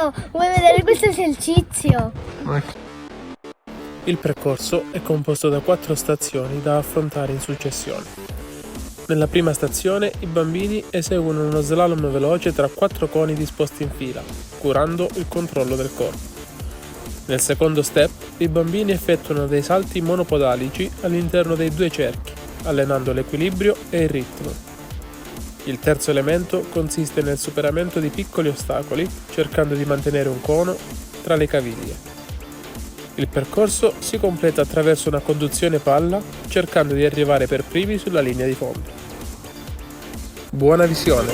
No, vuoi vedere questo esercizio? Il percorso è composto da 4 stazioni da affrontare in successione. Nella prima stazione i bambini eseguono uno slalom veloce tra 4 coni disposti in fila, curando il controllo del corpo. Nel secondo step i bambini effettuano dei salti monopodalici all'interno dei 2 cerchi, allenando l'equilibrio e il ritmo. Il terzo elemento consiste nel superamento di piccoli ostacoli, cercando di mantenere un cono tra le caviglie. Il percorso si completa attraverso una conduzione palla, cercando di arrivare per primi sulla linea di fondo. Buona visione!